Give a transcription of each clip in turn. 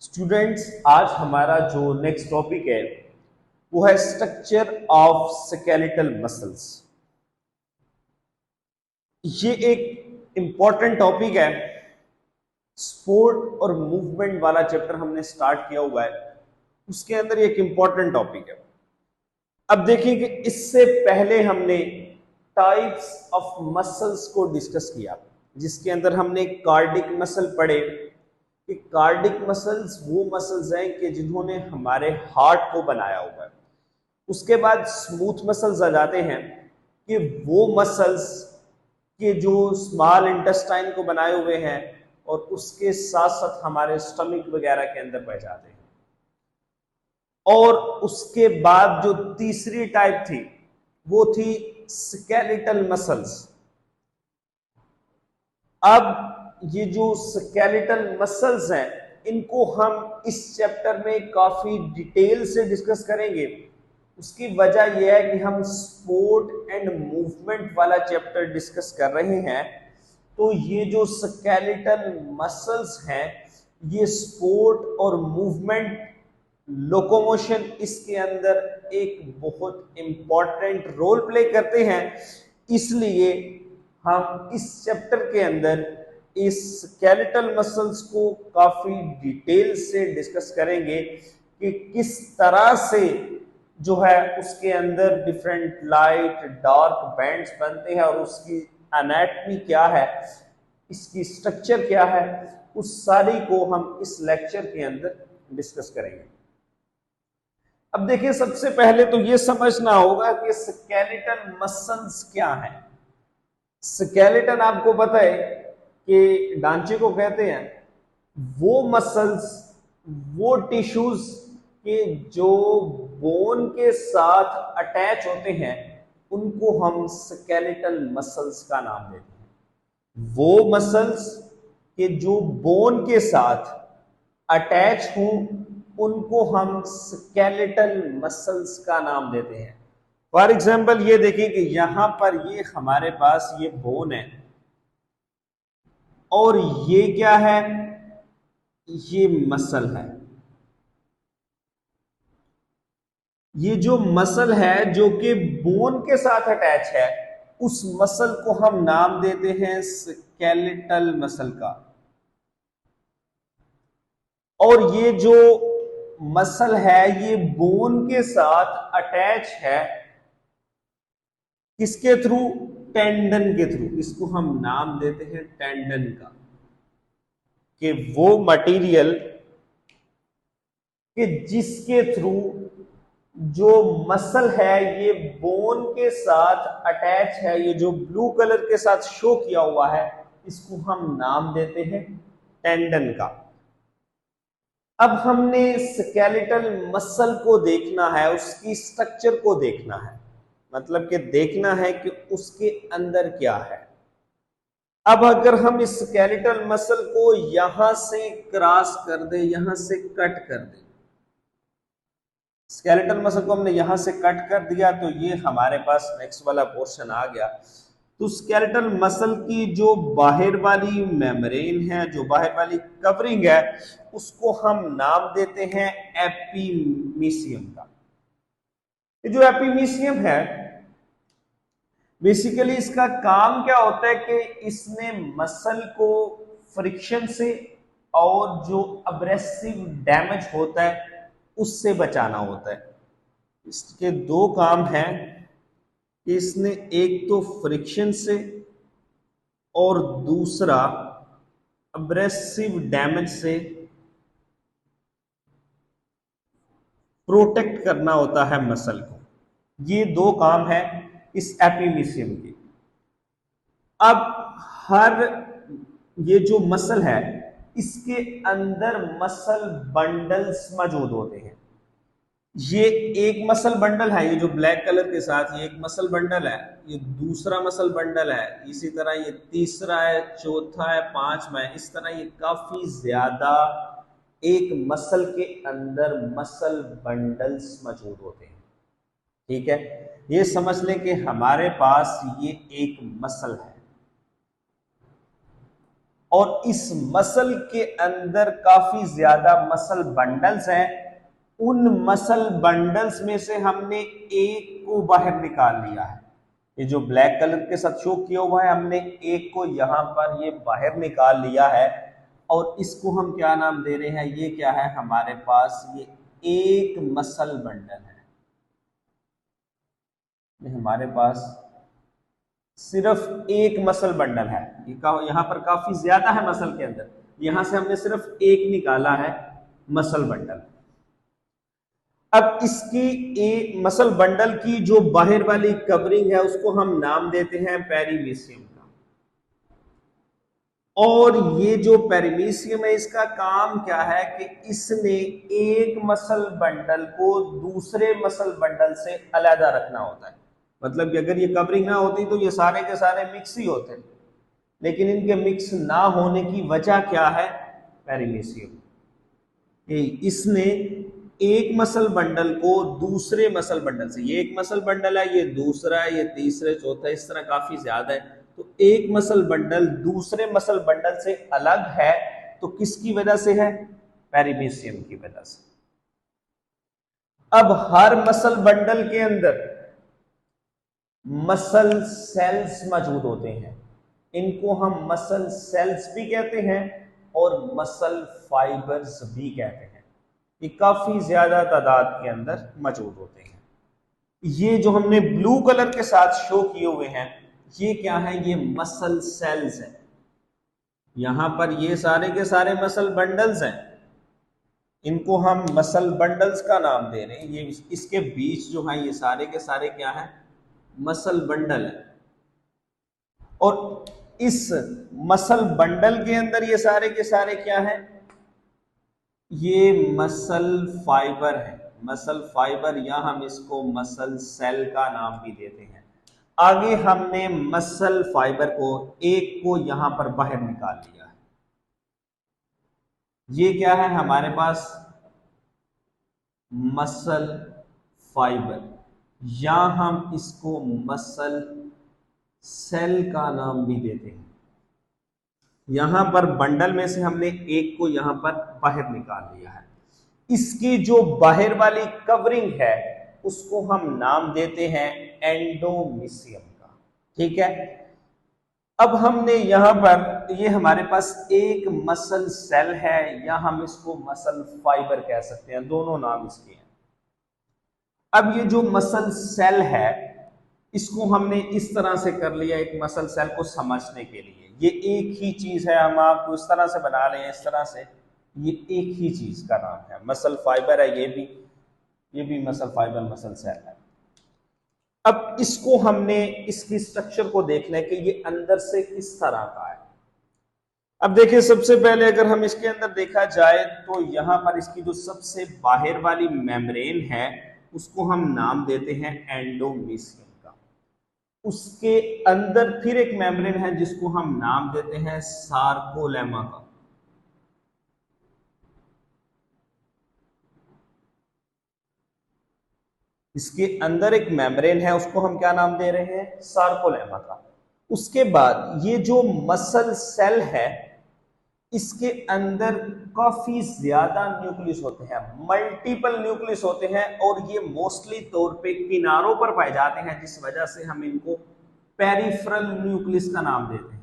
Students, आज हमारा जो नेक्स्ट टॉपिक है वो है स्ट्रक्चर ऑफ स्केलेटल मसल्स। ये एक इंपॉर्टेंट टॉपिक है। स्पोर्ट और मूवमेंट वाला चैप्टर हमने स्टार्ट किया हुआ है, उसके अंदर एक इंपॉर्टेंट टॉपिक है। अब देखिए कि इससे पहले हमने टाइप्स ऑफ मसल्स को डिस्कस किया, जिसके अंदर हमने कार्डिक मसल पढ़े कि कार्डिक मसल्स वो मसल्स हैं कि जिन्होंने हमारे हार्ट को बनाया हुआ है। उसके बाद स्मूथ मसल्स आ जाते हैं कि वो मसल्स के जो स्मॉल इंटेस्टाइन को बनाए हुए हैं और उसके साथ साथ हमारे स्टमक वगैरह के अंदर बह जाते हैं। और उसके बाद जो तीसरी टाइप थी वो थी स्केलेटल मसल्स। अब ये जो स्केलेटल मसल्स हैं इनको हम इस चैप्टर में काफी डिटेल से डिस्कस करेंगे। उसकी वजह यह है कि हम स्पोर्ट एंड मूवमेंट वाला चैप्टर डिस्कस कर रहे हैं, तो ये जो स्केलेटल मसल्स हैं ये स्पोर्ट और मूवमेंट, लोकोमोशन, इसके अंदर एक बहुत इंपॉर्टेंट रोल प्ले करते हैं। इसलिए हम इस चैप्टर के अंदर इस स्केलेटल मसल्स को काफी डिटेल से डिस्कस करेंगे कि किस तरह से जो है उसके अंदर डिफरेंट लाइट डार्क बैंड्स बनते हैं और उसकी एनाटॉमी क्या है, इसकी स्ट्रक्चर क्या है, उस सारी को हम इस लेक्चर के अंदर डिस्कस करेंगे। अब देखिए, सबसे पहले तो ये समझना होगा कि स्केलेटल मसल्स क्या है। स्केलेटन आपको पता है कि ढांचे को कहते हैं, वो मसल्स, वो टिश्यूज के जो बोन के साथ अटैच होते हैं उनको हम स्केलेटल मसल्स का नाम देते हैं। वो मसल्स के जो बोन के साथ अटैच हों उनको हम स्केलेटल मसल्स का नाम देते हैं। फॉर एग्जाम्पल ये देखिए कि यहां पर ये हमारे पास ये बोन है और ये क्या है, ये मसल है। ये जो मसल है जो कि बोन के साथ अटैच है उस मसल को हम नाम देते हैं स्केलेटल मसल का। और ये जो मसल है ये बोन के साथ अटैच है किसके थ्रू, टेंडन के थ्रू। इसको हम नाम देते हैं टेंडन का, कि वो मटेरियल कि जिसके थ्रू जो मसल है ये बोन के साथ अटैच है, ये जो ब्लू कलर के साथ शो किया हुआ है इसको हम नाम देते हैं टेंडन का। अब हमने स्केलेटल मसल को देखना है, उसकी स्ट्रक्चर को देखना है, मतलब कि देखना है कि उसके अंदर क्या है। अब अगर हम इस स्केलेटल मसल को यहां से क्रॉस कर दे, यहां से कट कर दे, स्केलेटल मसल को हमने यहां से कट कर दिया तो ये हमारे पास नेक्स्ट वाला पोर्शन आ गया। तो स्केलेटल मसल की जो बाहर वाली मेम्ब्रेन है, जो बाहर वाली कवरिंग है, उसको हम नाम देते हैं एपिमीसियम का। ये जो एपिमीसियम है बेसिकली इसका काम क्या होता है कि इसने मसल को फ्रिक्शन से और जो अब्रेसिव डैमेज होता है उससे बचाना होता है। इसके दो काम हैं कि इसने एक तो फ्रिक्शन से और दूसरा अब्रेसिव डैमेज से प्रोटेक्ट करना होता है मसल को। ये दो काम है इस एपिमीसियम के। अब हर ये जो मसल है इसके अंदर मसल बंडल्स मौजूद होते हैं। ये एक मसल बंडल है, ये जो ब्लैक कलर के साथ ये एक मसल बंडल है, ये दूसरा मसल बंडल है, इसी तरह ये तीसरा है, चौथा है, पांचवा है। इस तरह ये काफी ज्यादा एक मसल के अंदर मसल बंडल्स मौजूद होते हैं। ठीक है, ये समझ लें कि हमारे पास ये एक मसल है। और इस मसल के अंदर काफी ज्यादा मसल बंडल्स हैं। उन मसल बंडल्स में से हमने एक को बाहर निकाल लिया है। ये जो ब्लैक कलर के साथ शो किया हुआ है, हमने एक को यहां पर ये बाहर निकाल लिया है और इसको हम क्या नाम दे रहे हैं, ये क्या है हमारे पास, ये एक मसल बंडल है। ये हमारे पास सिर्फ एक मसल बंडल है। यहां पर काफी ज्यादा है मसल के अंदर, यहां से हमने सिर्फ एक निकाला है मसल बंडल। अब इसकी एक मसल बंडल की जो बाहर वाली कवरिंग है उसको हम नाम देते हैं पेरिमीशियम का। और ये जो पेरिमीशियम है इसका काम क्या है कि इसने एक मसल बंडल को दूसरे मसल बंडल से अलग रखना होता है। मतलब कि अगर ये कवरिंग ना होती तो ये सारे के सारे मिक्स ही होते, लेकिन इनके मिक्स ना होने की वजह क्या है, पेरिमीशियम। इसने एक मसल बंडल को दूसरे मसल बंडल से, ये एक मसल बंडल है, ये दूसरा है, ये तीसरा, चौथा, इस तरह काफी ज्यादा है, तो एक मसल बंडल दूसरे मसल बंडल से अलग है तो किसकी वजह से है, पेरिमीशियम की वजह से। अब हर मसल बंडल के अंदर मसल सेल्स मौजूद होते हैं, इनको हम मसल सेल्स भी कहते हैं और मसल फाइबर्स भी कहते हैं। ये काफी ज्यादा तादाद के अंदर मौजूद होते हैं। ये जो हमने ब्लू कलर के साथ शो किए हुए हैं, ये क्या है, ये मसल सेल्स हैं। यहां पर ये सारे के सारे मसल बंडल्स हैं, इनको हम मसल बंडल्स का नाम दे रहे हैं। ये इसके बीच जो है ये सारे के सारे क्या है, मसल बंडल है। और इस मसल बंडल के अंदर ये सारे के सारे क्या है, ये मसल फाइबर है। मसल फाइबर, या हम इसको मसल सेल का नाम भी देते हैं। आगे हमने मसल फाइबर को एक को यहां पर बाहर निकाल लिया है। ये क्या है हमारे पास, मसल फाइबर, या हम इसको मसल सेल का नाम भी देते हैं। यहां पर बंडल में से हमने एक को यहां पर बाहर निकाल लिया है। इसकी जो बाहर वाली कवरिंग है उसको हम नाम देते हैं एंडोमीशियम का। ठीक है, अब हमने यहां पर, ये हमारे पास एक मसल सेल है, या हम इसको मसल फाइबर कह सकते हैं, दोनों नाम इसके हैं। अब ये जो मसल सेल है इसको हमने इस तरह से कर लिया, एक मसल सेल को समझने के लिए ये एक ही चीज है, हम आपको इस तरह से बना लें, इस तरह से, ये एक ही चीज का नाम है, मसल फाइबर है। ये भी मसल फाइबर, मसल सेल है। अब इसको हमने, इसकी स्ट्रक्चर को देखना है कि ये अंदर से किस तरह का है। अब देखिए, सबसे पहले अगर हम इसके अंदर देखा जाए तो यहां पर इसकी जो सबसे बाहर वाली मेम्ब्रेन है उसको हम नाम देते हैं एंडोमीशियम का। उसके अंदर फिर एक मेम्ब्रेन है जिसको हम नाम देते हैं सार्कोलेमा का। इसके अंदर एक मेम्ब्रेन है, उसको हम क्या नाम दे रहे हैं, सार्कोलेमा का। उसके बाद ये जो मसल सेल है इसके अंदर काफी ज्यादा न्यूक्लियस होते हैं, मल्टीपल न्यूक्लियस होते हैं, और ये मोस्टली तौर पे किनारों पर पाए जाते हैं, जिस वजह से हम इनको पेरिफेरल न्यूक्लियस का नाम देते हैं।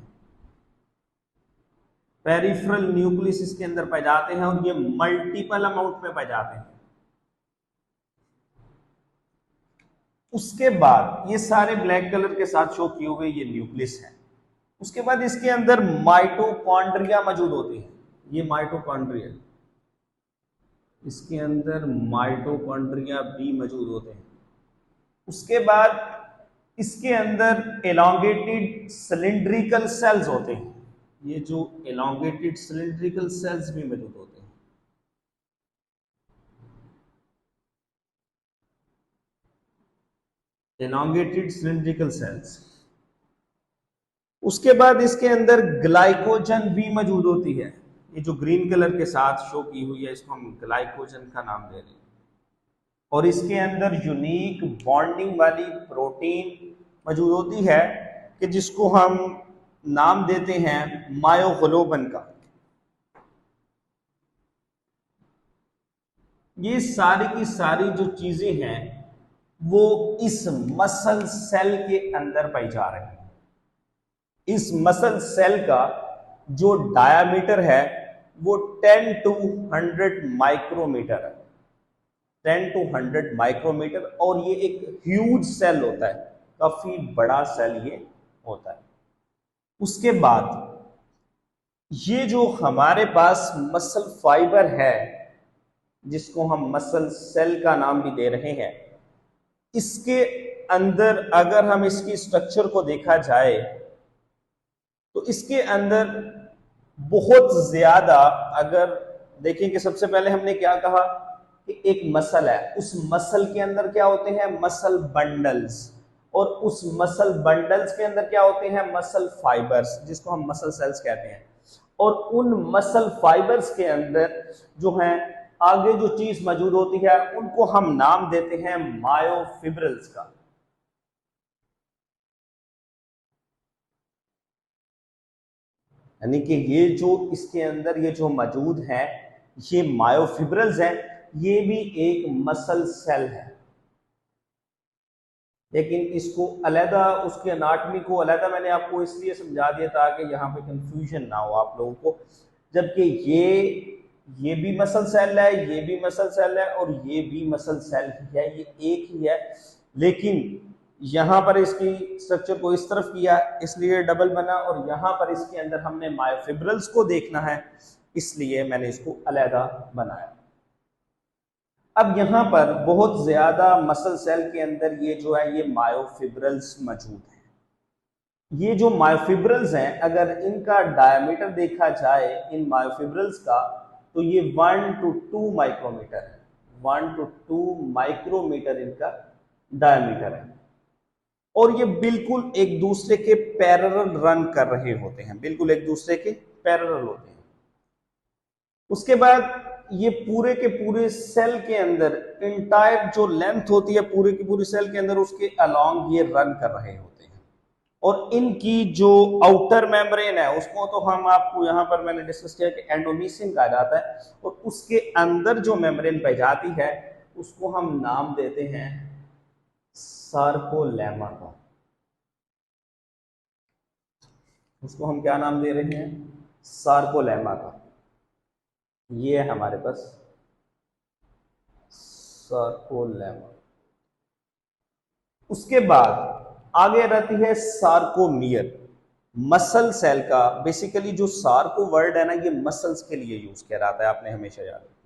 पेरिफेरल न्यूक्लियस इसके अंदर पाए जाते हैं और ये मल्टीपल अमाउंट में पाए जाते हैं। उसके बाद ये सारे ब्लैक कलर के साथ शो किए हुए ये न्यूक्लियस है। उसके बाद इसके अंदर माइटोकॉन्ड्रिया मौजूद होती है, ये माइटोकॉन्ड्रिया, इसके अंदर माइटोकॉन्ड्रिया भी मौजूद होते हैं। उसके बाद इसके अंदर एलोंगेटेड सिलिंड्रिकल सेल्स होते हैं, ये जो एलोंगेटेड सिलिंड्रिकल सेल्स भी मौजूद होते हैं। Elongated cylindrical cells. उसके बाद इसके अंदर ग्लाइकोजन भी मौजूद होती है, ये जो ग्रीन कलर के साथ शो की हुई है इसको हम ग्लाइकोजन का नाम दे रहे हैं। और इसके अंदर यूनिक बॉन्डिंग वाली प्रोटीन मौजूद होती है कि जिसको हम नाम देते हैं मायोग्लोबिन का। ये सारी की सारी जो चीजें हैं वो इस मसल सेल के अंदर पाई जा रही हैं। इस मसल सेल का जो डायामीटर है वो 10 टू 100 माइक्रोमीटर है, 10 टू 100 माइक्रोमीटर। और ये एक ह्यूज सेल होता है, काफी बड़ा सेल ये होता है। उसके बाद ये जो हमारे पास मसल फाइबर है, जिसको हम मसल सेल का नाम भी दे रहे हैं, इसके अंदर अगर हम इसकी स्ट्रक्चर को देखा जाए तो इसके अंदर बहुत ज्यादा, अगर देखें कि सबसे पहले हमने क्या कहा कि एक मसल है, उस मसल के अंदर क्या होते हैं, मसल बंडल्स, और उस मसल बंडल्स के अंदर क्या होते हैं, मसल फाइबर्स, जिसको हम मसल सेल्स कहते हैं। और उन मसल फाइबर्स के अंदर जो है आगे जो चीज मौजूद होती है उनको हम नाम देते हैं मायोफिब्रिल्स का। यानी कि ये जो इसके अंदर ये जो मौजूद है ये मायोफिब्रिल्स हैं, ये भी एक मसल सेल है, लेकिन इसको अलग, उसके अनाटमी को अलग मैंने आपको इसलिए समझा दिया ताकि यहाँ पे कंफ्यूजन ना हो आप लोगों को। जबकि ये भी मसल सेल है, ये भी मसल सेल है, और ये भी मसल सेल ही है, ये एक ही है, लेकिन यहाँ पर इसकी स्ट्रक्चर को इस तरफ किया इसलिए डबल बना, और यहाँ पर इसके अंदर हमने मायोफिब्रिल्स को देखना है इसलिए मैंने इसको अलहदा बनाया। अब यहाँ पर बहुत ज्यादा मसल सेल के अंदर ये जो है ये मायोफिब्रिल्स मौजूद है। ये जो मायोफिब्रिल्स हैं अगर इनका डायमीटर देखा जाए इन मायोफिब्रिल्स का, तो ये 1 to 2 माइक्रोमीटर है, 1 to 2 माइक्रोमीटर इनका डायमीटर है। और ये बिल्कुल एक दूसरे के पैरेलल रन कर रहे होते हैं, बिल्कुल एक दूसरे के पैरेलल होते हैं। उसके बाद ये पूरे के पूरे सेल के अंदर इंटायर जो लेंथ होती है पूरे की पूरी सेल के अंदर, उसके अलोंग ये रन कर रहे होते हैं। और इनकी जो आउटर मेम्ब्रेन है उसको तो हम आपको यहाँ पर मैंने डिस्कस किया कि एंडोमीसियम कहा जाता है, और उसके अंदर जो मेम्ब्रेन पाई जाती है उसको हम नाम देते हैं सार्कोलेमा का। उसको हम क्या नाम दे रहे हैं, सार्कोलेमा का। ये है हमारे पास सार्कोलेमा। उसके बाद आगे रहती है सार्कोमियर, मसल सेल का। बेसिकली जो सार्को वर्ड है ना ये मसल्स के लिए यूज किया जाता है, आपने हमेशा याद रखना।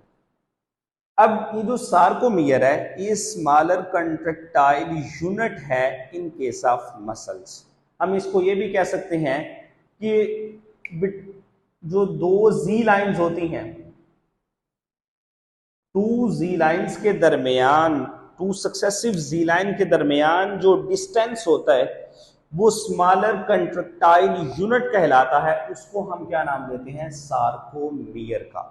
अब ये जो सार्कोमियर है ये स्मॉलर कंट्रैक्टाइल यूनिट है इन केस ऑफ मसल्स। हम इसको ये भी कह सकते हैं कि जो दो जी लाइंस होती हैं, टू जी लाइंस के दरमियान, टू सक्सेसिव जी लाइन के दरमियान जो डिस्टेंस होता है वो स्मॉलर कंट्रैक्टाइल यूनिट कहलाता है। उसको हम क्या नाम देते हैं, सार्कोमियर का।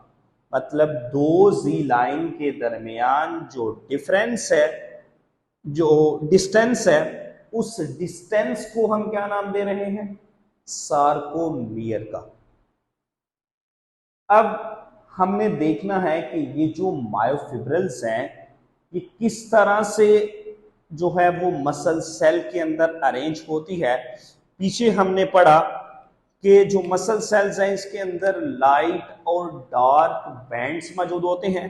मतलब दो जी लाइन के दरमियान जो डिफरेंस है, जो डिस्टेंस है, उस डिस्टेंस को हम क्या नाम दे रहे हैं, सार्कोमियर का। अब हमने देखना है कि ये जो मायोफिब्रिल्स हैं ये किस तरह से जो है वो मसल सेल के अंदर अरेंज होती है। पीछे हमने पढ़ा कि जो मसल सेल्स हैं इसके अंदर लाइट और डार्क बैंड्स मौजूद होते हैं।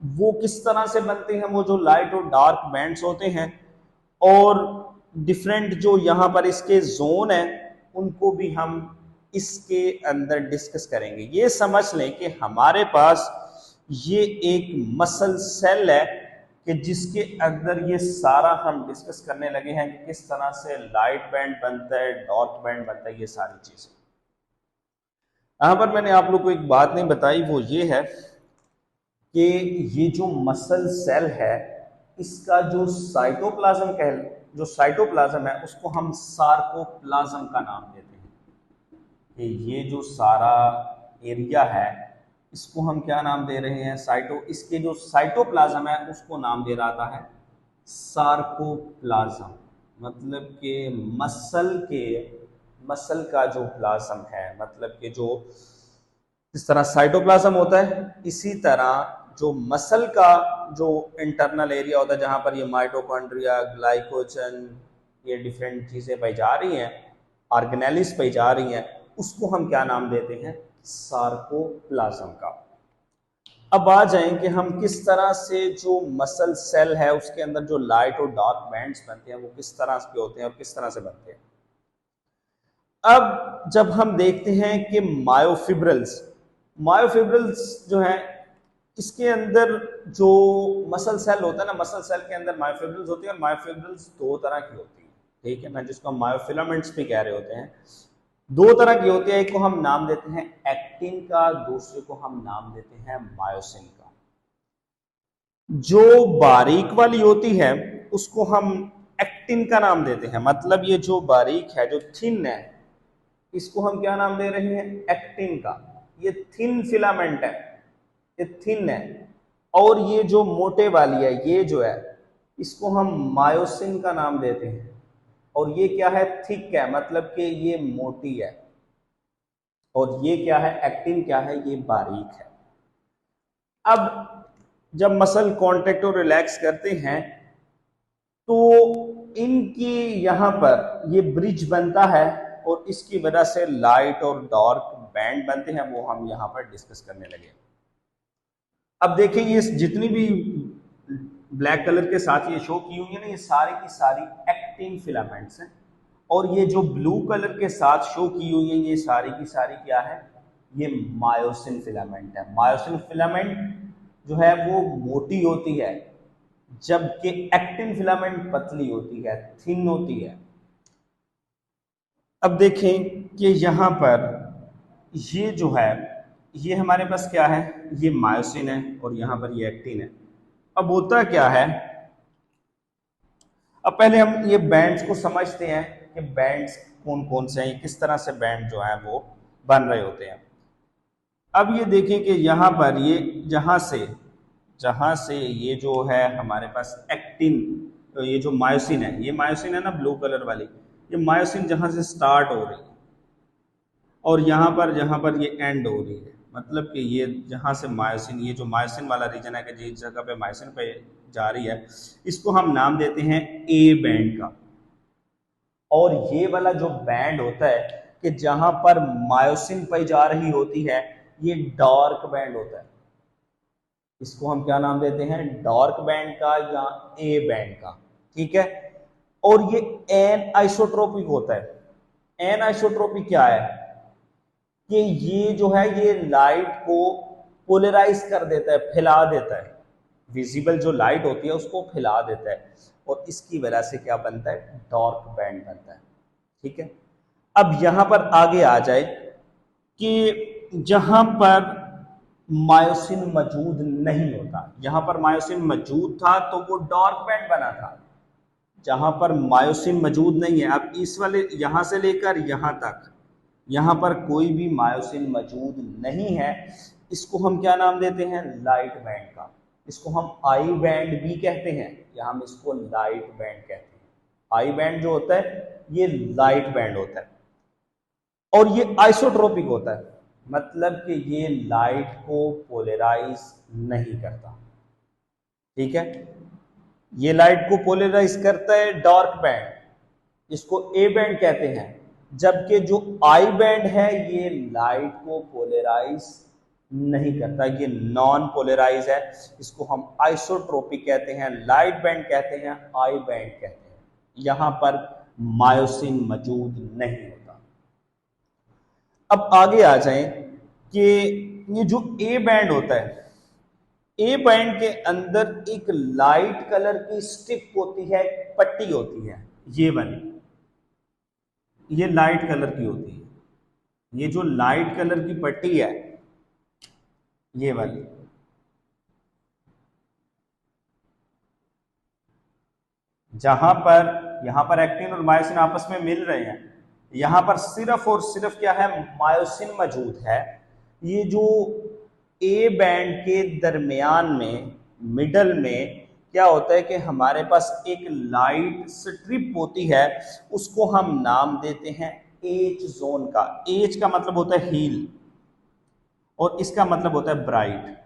वो किस तरह से बनते हैं, वो जो लाइट और डार्क बैंड्स होते हैं, और डिफरेंट जो यहाँ पर इसके जोन है उनको भी हम इसके अंदर डिस्कस करेंगे। ये समझ लें कि हमारे पास ये एक मसल सेल है कि जिसके अंदर ये सारा हम डिस्कस करने लगे हैं कि किस तरह से लाइट बैंड बनता है, डार्क बैंड बनता है, ये सारी चीजें। यहां पर मैंने आप लोग को एक बात नहीं बताई, वो ये है कि ये जो मसल सेल है इसका जो साइटोप्लाज्म है उसको हम सार्कोप्लाज्म का नाम देते हैं। कि ये जो सारा एरिया है इसको हम क्या नाम दे रहे हैं, इसके जो साइटोप्लाज्म है उसको नाम दे रहा है सार्कोप्लाज्म। मतलब कि मसल के मसल का जो प्लाज्म है, मतलब कि जो जिस तरह साइटोप्लाज्म होता है, इसी तरह जो मसल का जो इंटरनल एरिया होता है, जहां पर ये माइटोकॉन्ड्रिया, ग्लाइकोजन, ये डिफरेंट चीजें पाई जा रही हैं, ऑर्गेनेलिस पाई जा रही हैं, उसको हम क्या नाम देते हैं? सार्कोप्लाज्म का। अब आ जाएं कि हम किस तरह से जो मसल सेल है उसके अंदर जो लाइट और डार्क बैंड्स बनते हैं वो किस तरह के होते हैं और किस तरह से बनते हैं। अब जब हम देखते हैं कि मायोफिब्रिल्स जो है, इसके अंदर जो मसल सेल होता है ना, मसल सेल के अंदर मायोफिब्रिल्स होती है, और मायोफिब्रिल्स दो तरह की होती है, ठीक है ना, जिसको हम मायोफिलामेंट्स भी कह रहे होते हैं। दो तरह की होती है, एक को हम नाम देते हैं एक्टिन का, दूसरे को हम नाम देते हैं मायोसिन का। जो बारीक वाली होती है उसको हम एक्टिन का नाम देते हैं, मतलब ये जो बारीक है, जो थिन है, इसको हम क्या नाम दे रहे हैं? एक्टिन का। ये थिन फिलामेंट है, ये थिन है। और ये जो मोटे वाली है, ये जो है, इसको हम मायोसिन का नाम देते हैं। और ये क्या है? थिक है, मतलब कि ये मोटी है। और ये क्या है? एक्टिन क्या है? ये बारीक है। अब जब मसल कॉन्ट्रैक्ट और रिलैक्स करते हैं तो इनकी यहां पर ये ब्रिज बनता है, और इसकी वजह से लाइट और डार्क बैंड बनते हैं, वो हम यहां पर डिस्कस करने लगे। अब देखिए, ये जितनी भी ब्लैक कलर के साथ ये शो की हुई है ना, ये सारी की सारी एक्टिन फिलामेंट्स हैं। और ये जो ब्लू कलर के साथ शो की हुई है, ये सारी की सारी क्या है? ये मायोसिन फिलामेंट है। मायोसिन फिलामेंट जो है वो मोटी होती है, जबकि एक्टिन फिलामेंट पतली होती है, थिन होती है। अब देखें कि यहां पर ये जो है, ये हमारे पास क्या है? ये मायोसिन है, और यहां पर ये एक्टिन है। अब होता क्या है, अब पहले हम ये बैंड्स को समझते हैं कि बैंड्स कौन कौन से हैं, किस तरह से बैंड जो है वो बन रहे होते हैं। अब ये देखें कि यहाँ पर ये जहाँ से ये जो है हमारे पास एक्टिन, तो ये जो मायोसिन है, ये मायोसिन है ना ब्लू कलर वाली, ये मायोसिन जहाँ से स्टार्ट हो रही है और यहाँ पर जहाँ पर ये एंड हो रही है, मतलब कि ये जहाँ से मायोसिन, ये जो मायोसिन वाला रीजन है कि जिस जगह पे मायोसिन पे जा रही है, इसको हम नाम देते हैं ए बैंड का। और ये वाला जो बैंड होता है कि जहां पर मायोसिन पाई जा रही होती है, ये डार्क बैंड होता है। इसको हम क्या नाम देते हैं? डार्क बैंड का या ए बैंड का, ठीक है। और ये एन आइसोट्रोपिक होता है। एन आइसोट्रोपिक क्या है? कि ये जो है ये लाइट को पोलराइज कर देता है, फैला देता है। विजिबल जो लाइट होती है उसको फैला देता है, और इसकी वजह से क्या बनता है? डार्क बैंड बनता है, ठीक है। अब यहां पर आगे आ जाए कि जहां पर मायोसिन मौजूद नहीं होता, यहां पर मायोसिन मौजूद था तो वो डार्क बैंड बना था। जहां पर मायोसिन मौजूद नहीं है, अब इस वाले यहां से लेकर यहां तक, यहां पर कोई भी मायोसिन मौजूद नहीं है, इसको हम क्या नाम देते हैं? लाइट बैंड का। इसको हम आई बैंड भी कहते हैं, या हम इसको लाइट बैंड कहते हैं। आई बैंड जो होता है ये लाइट बैंड होता है, और ये आइसोट्रोपिक होता है, मतलब कि ये लाइट को पोलराइज नहीं करता, ठीक है। ये लाइट को पोलराइज करता है डार्क बैंड, इसको ए बैंड कहते हैं। जबकि जो आई बैंड है ये लाइट को पोलराइज नहीं करता, ये नॉन पोलराइज है। इसको हम आइसोट्रोपिक कहते हैं, लाइट बैंड कहते हैं, आई बैंड कहते हैं। यहां पर मायोसिन मौजूद नहीं होता। अब आगे आ जाएं कि ये जो ए बैंड होता है, ए बैंड के अंदर एक लाइट कलर की स्ट्रिप होती है, पट्टी होती है, ये वाली, ये लाइट कलर की होती है। ये जो लाइट कलर की पट्टी है, ये वाली, जहां पर यहां पर एक्टिन और मायोसिन आपस में मिल रहे हैं, यहां पर सिर्फ और सिर्फ क्या है? मायोसिन मौजूद है। ये जो ए बैंड के दरमियान में, मिडल में क्या होता है कि हमारे पास एक लाइट स्ट्रिप होती है, उसको हम नाम देते हैं एज जोन का। एज का मतलब होता है हील और इसका मतलब होता है ब्राइट,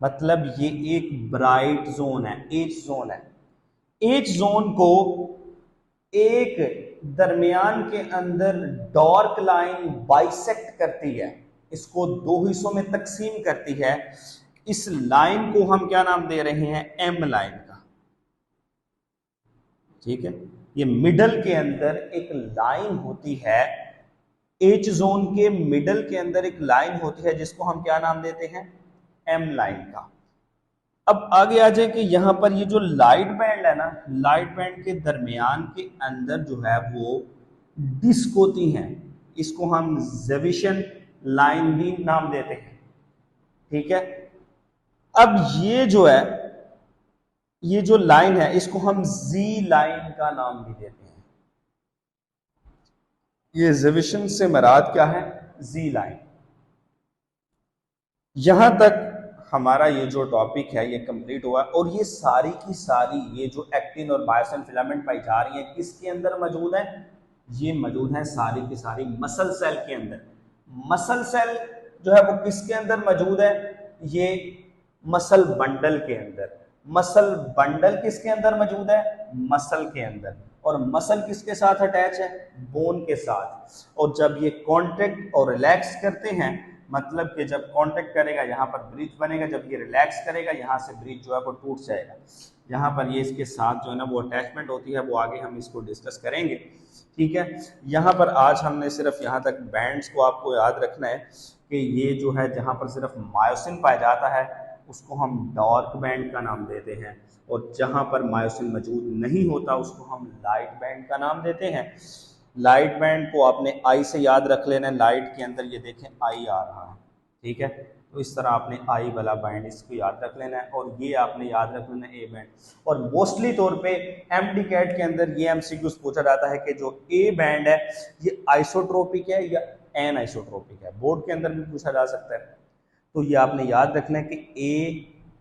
मतलब ये एक ब्राइट जोन है, एज जोन है। एज जोन को एक दरमियान के अंदर डार्क लाइन बाइसेक्ट करती है, इसको दो हिस्सों में तकसीम करती है। इस लाइन को हम क्या नाम दे रहे हैं, एम लाइन का। ठीक है, ये मिडल के अंदर एक लाइन होती है, एज जोन के मिडल के अंदर एक लाइन होती है जिसको हम क्या नाम देते हैं, एम लाइन का। अब आगे आ जाए कि यहां पर ये जो लाइट बैंड है ना, लाइट बैंड के दरमियान के अंदर जो है वो डिस्क होती हैं, इसको हम जेविशन लाइन भी नाम देते हैं। ठीक है, अब ये जो लाइन है इसको हम जी लाइन का नाम भी देते हैं। ये जेविशन से मराद क्या है, जी लाइन। यहां तक हमारा ये जो टॉपिक है ये कंप्लीट हुआ और ये सारी की सारी ये जो एक्टिन और मायोसिन फिलामेंट पाई जा रही है किसके अंदर मौजूद है, ये मौजूद है सारी की सारी मसल सेल के अंदर। मसल सेल जो है वो किसके अंदर मौजूद है, ये मसल बंडल के अंदर। मसल बंडल किसके अंदर मौजूद है, मसल के अंदर। और मसल किसके साथ अटैच है, बोन के साथ। और जब ये कॉन्ट्रैक्ट और रिलैक्स करते हैं, मतलब कि जब कांटेक्ट करेगा यहाँ पर ब्रिज बनेगा, जब ये रिलैक्स करेगा यहाँ से ब्रिज जो है वो टूट जाएगा। यहाँ पर ये इसके साथ जो है ना वो अटैचमेंट होती है, वो आगे हम इसको डिस्कस करेंगे। ठीक है, यहाँ पर आज हमने सिर्फ यहाँ तक बैंड्स को आपको याद रखना है कि ये जो है जहाँ पर सिर्फ मायोसिन पाया जाता है उसको हम डार्क बैंड का नाम देते हैं, और जहाँ पर मायोसिन मौजूद नहीं होता उसको हम लाइट बैंड का नाम देते हैं। लाइट बैंड को आपने आई से याद रख लेना है, लाइट के अंदर ये देखें आई आ रहा है। ठीक है, तो इस तरह आपने आई वाला बैंड इसको याद रख लेना है, और ये आपने याद रख लेना है ए बैंड। और मोस्टली तौर पे एमडी कैट के अंदर ये एमसीक्यूज पूछा जाता है कि जो ए बैंड है ये आइसोट्रोपिक है या एन आइसोट्रोपिक है, बोर्ड के अंदर भी पूछा जा सकता है। तो ये आपने याद रखना है कि ए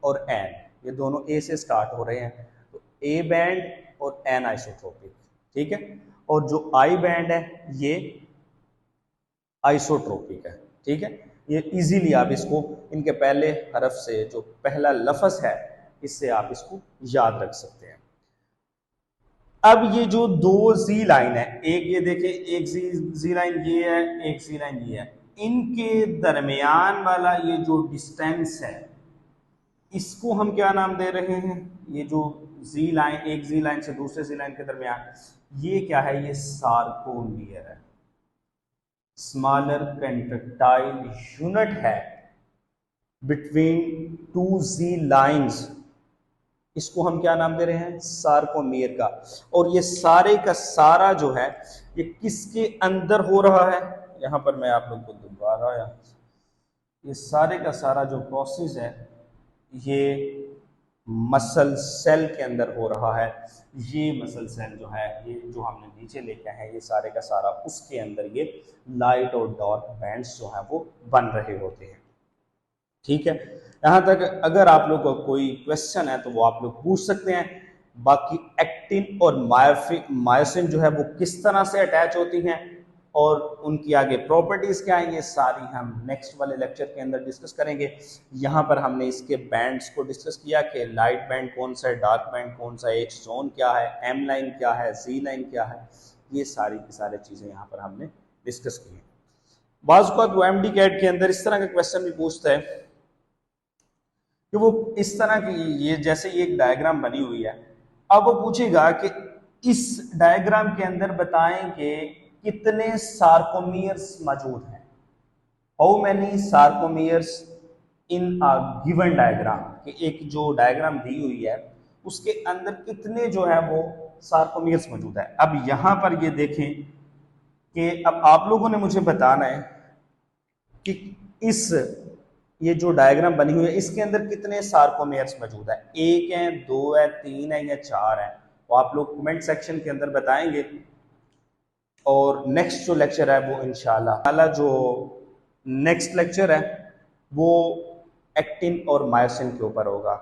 और एन ये दोनों ए से स्टार्ट हो रहे हैं, तो ए बैंड और एन आइसोट्रोपिक। ठीक है, और जो आई बैंड है ये आइसोट्रोपिक है। ठीक है, ये इजीली आप इसको इनके पहले हरफ से जो पहला लफ्ज है इससे आप इसको याद रख सकते हैं। अब ये जो दो जी लाइन है, एक ये देखें, एक जी लाइन ये है, एक जी लाइन ये है, इनके दरमियान वाला ये जो डिस्टेंस है इसको हम क्या नाम दे रहे हैं, ये जो जी लाइन, एक जी लाइन से दूसरे जी लाइन के दरमियान, ये क्या है, ये सार्कोमियर है, स्मॉलर कंट्रैक्टाइल यूनिट है बिटवीन टू जी लाइंस। इसको हम क्या नाम दे रहे हैं, सार्कोमियर का। और ये सारे का सारा जो है ये किसके अंदर हो रहा है, यहां पर मैं आप लोग को दोबारा, ये सारे का सारा जो प्रोसेस है ये मसल सेल के अंदर हो रहा है। ये मसल सेल जो है, ये जो हमने नीचे लेके हैं, ये सारे का सारा उसके अंदर ये लाइट और डार्क बैंड्स जो है वो बन रहे होते हैं। ठीक है, यहाँ तक अगर आप लोग को कोई क्वेश्चन है तो वो आप लोग पूछ सकते हैं। बाकी एक्टिन और मायोसिन जो है वो किस तरह से अटैच होती हैं और उनकी आगे प्रॉपर्टीज क्या है, ये सारी हम नेक्स्ट वाले लेक्चर के अंदर डिस्कस करेंगे। यहाँ पर हमने इसके बैंड्स को डिस्कस किया कि लाइट बैंड कौन सा है, डार्क बैंड कौन सा है, एच जोन क्या है, एम लाइन क्या है, जी लाइन क्या है, ये सारी की सारी चीज़ें यहाँ पर हमने डिस्कस की हैं। बाज़ वो एमडी कैट के अंदर इस तरह का क्वेश्चन भी पूछता है कि वो इस तरह की, ये जैसे ये एक डायग्राम बनी हुई है, अब वो पूछेगा कि इस डायग्राम के अंदर बताएं कि कितने सार्कोमियर्स मौजूद हैं, how many sarcomeres in a given diagram, कि एक जो डायग्राम दी हुई है उसके अंदर कितने जो है वो सार्कोमियर्स मौजूद है। अब यहां पर ये देखें कि अब आप लोगों ने मुझे बताना है कि इस ये जो डायग्राम बनी हुई है इसके अंदर कितने सार्कोमेयर्स मौजूद है, एक है, दो है, तीन है या चार है, तो आप लोग कमेंट सेक्शन के अंदर बताएंगे। और नेक्स्ट जो लेक्चर है वो इंशाल्लाह जो नेक्स्ट लेक्चर है वो एक्टिन और मायोसिन के ऊपर होगा।